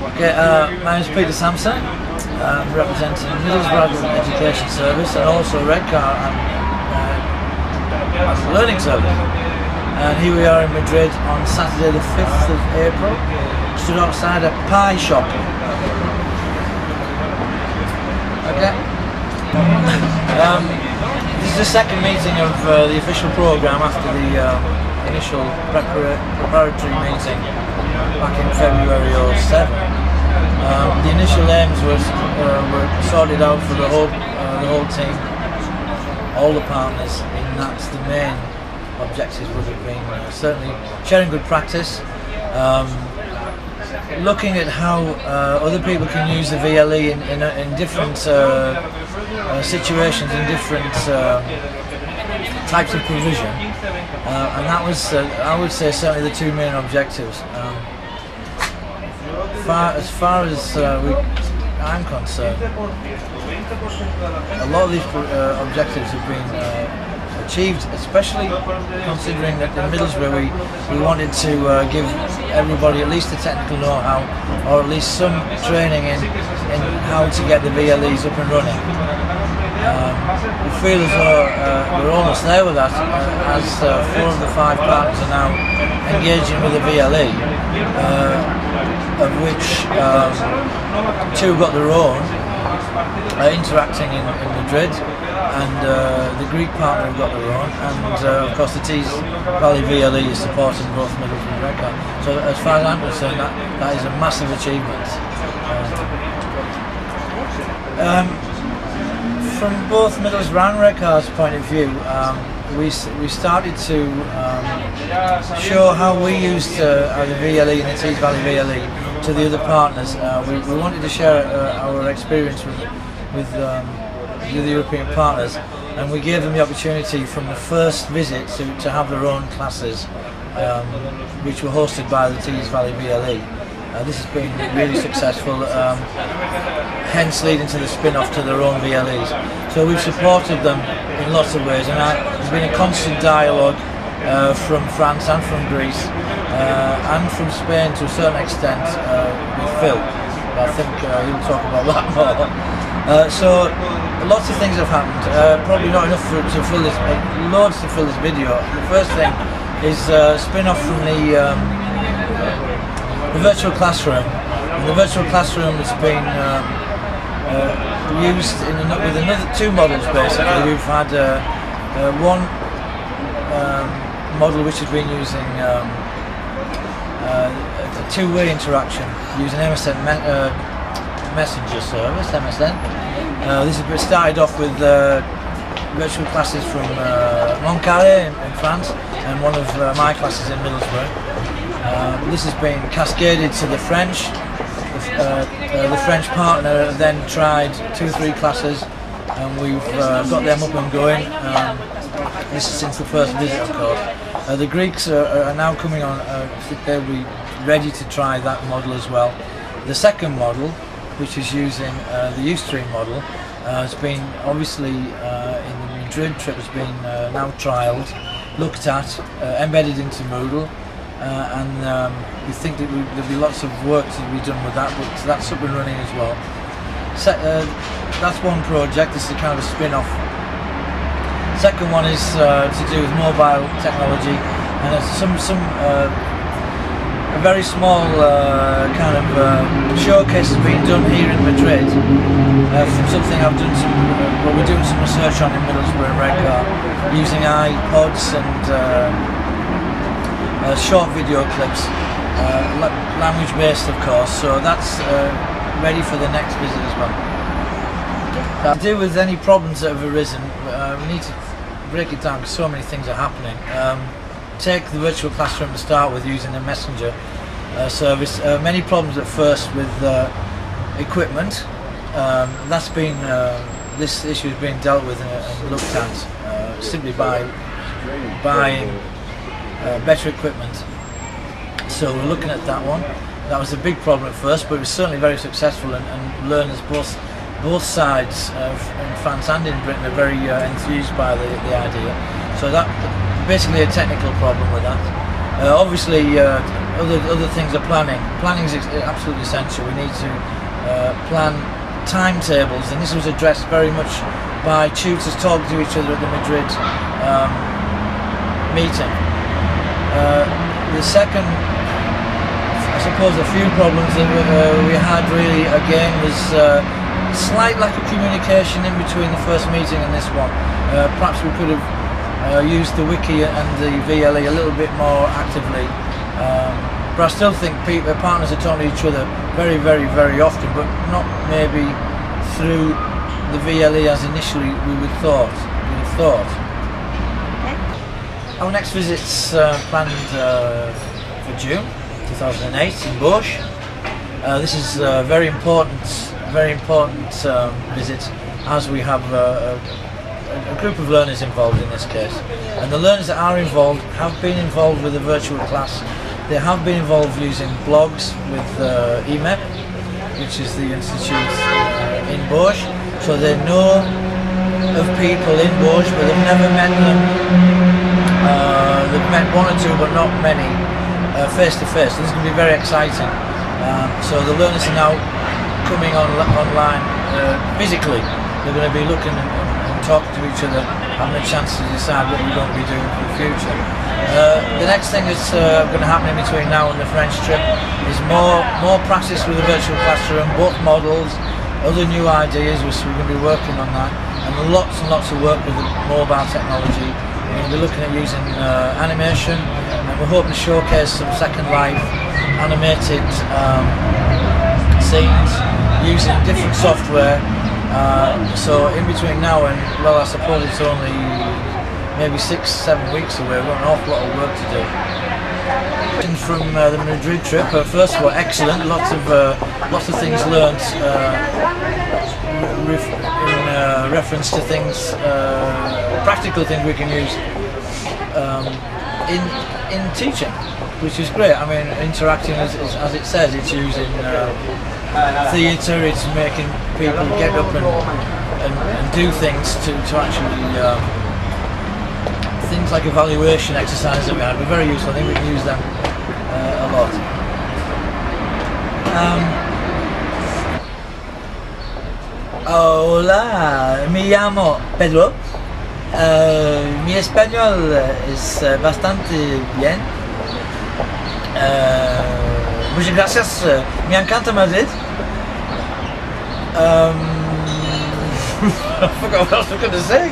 Okay, my name is Peter Sampson. I'm representing Middlesbrough Education Service and also Redcar and Learning Service. And here we are in Madrid on Saturday the 5th of April, stood outside a pie shop. Okay. This is the second meeting of the official programme after the initial preparatory meeting back in February '07. The initial aims were sorted out for the whole team, all the partners, in that the main objectives would have been certainly sharing good practice, looking at how other people can use the VLE in different situations, in different types of provision, and that was, I would say, certainly the two main objectives. As far as I'm concerned, a lot of these objectives have been achieved, especially considering that in Middlesbrough we wanted to give everybody at least a technical know-how, or at least some training in how to get the VLEs up and running. We feel as though we're almost there with that, as 4 of the 5 partners are now engaging with the VLE, of which 2 got their own, interacting in Madrid, and the Greek partner have got their own, and of course the Tees Valley VLE is supporting both Middlesbrough and Redcar. So as far as I'm concerned, that is a massive achievement. From both Middlesbrough and Redcar's point of view, we started to show how we used the VLE and the Tees Valley VLE to the other partners. We wanted to share our experience with the European partners, and we gave them the opportunity from the first visit to have their own classes, which were hosted by the Tees Valley VLE. This has been really successful, hence leading to the spin-off to their own VLEs. So we've supported them in lots of ways, and there's been a constant dialogue from France and from Greece and from Spain to a certain extent with Phil. I think he'll talk about that more. So lots of things have happened, probably not enough to fill this, loads to fill this video. The first thing is spin-off from the virtual classroom. And the virtual classroom has been used with another 2 models basically. We've had one model which has been using a 2-way interaction using MSN Messenger service, MSN. This has started off with virtual classes from Montcarré in France, and one of my classes in Middlesbrough. This has been cascaded to the French. The French partner then tried 2 or 3 classes, and we've got them up and going. This is since the first visit, of course. The Greeks are now coming on, they'll be ready to try that model as well. The second model, which is using the Ustream model, has been obviously in the Madrid trip, has been now trialled, looked at, embedded into Moodle. And we think that there'll be lots of work to be done with that, but that's up and running as well. That's one project. This is kind of a spin-off. Second one is to do with mobile technology, and it's a very small kind of showcase has been done here in Madrid from something I've done well, we're doing some research on in Middlesbrough and Redcar, using iPods and short video clips, language based of course, so that's ready for the next visit as well. To deal with any problems that have arisen, we need to break it down because so many things are happening. Take the virtual classroom to start with, using the Messenger service. Many problems at first with equipment. That's been this issue has been dealt with and looked at simply by buying better equipment. So we're looking at that one. That was a big problem at first, but it was certainly very successful, and learners both sides in France and in Britain are very enthused by the idea. So that basically a technical problem with that. Obviously other things are planning. Planning is absolutely essential. We need to plan timetables, and this was addressed very much by tutors talking to each other at the Madrid meeting. The second, I suppose, a few problems that we had really again was slight lack of communication in between the first meeting and this one. Perhaps we could have used the wiki and the VLE a little bit more actively. But I still think partners are talking to each other very, very, very often, but not maybe through the VLE as initially we would have thought. Our next visit's planned for June 2008 in Bourges. This is a very important visit, as we have a group of learners involved in this case. And the learners that are involved have been involved with the virtual class. They have been involved using blogs with EMEP, which is the institute in Bourges. So they know of people in Bourges, but they've never met them. They've met one or two, but not many, face to face. So this is going to be very exciting. So the learners are now coming online physically. They're going to be looking and talking to each other, having a chance to decide what we're going to be doing for the future. The next thing that's going to happen in between now and the French trip is more practice with the virtual classroom, both models, other new ideas, which we're going to be working on that, and lots and lots of work with the mobile technology. We're going to be looking at using animation, and we're hoping to showcase some Second Life animated scenes using different software. So in between now and, well, I suppose it's only maybe 6-7 weeks away. We've got an awful lot of work to do. From the Madrid trip, first of all, excellent. Lots of things learnt in reference to things, practical things we can use in teaching, which is great. I mean, interacting as it says, it's using theatre. It's making people get up and do things to actually. Things like evaluation exercises that we had were very useful. I think we can use them a lot. Hola, me llamo Pedro. Mi español es bastante bien. Muchas gracias. Me encanta Madrid. I forgot what else I was going to say.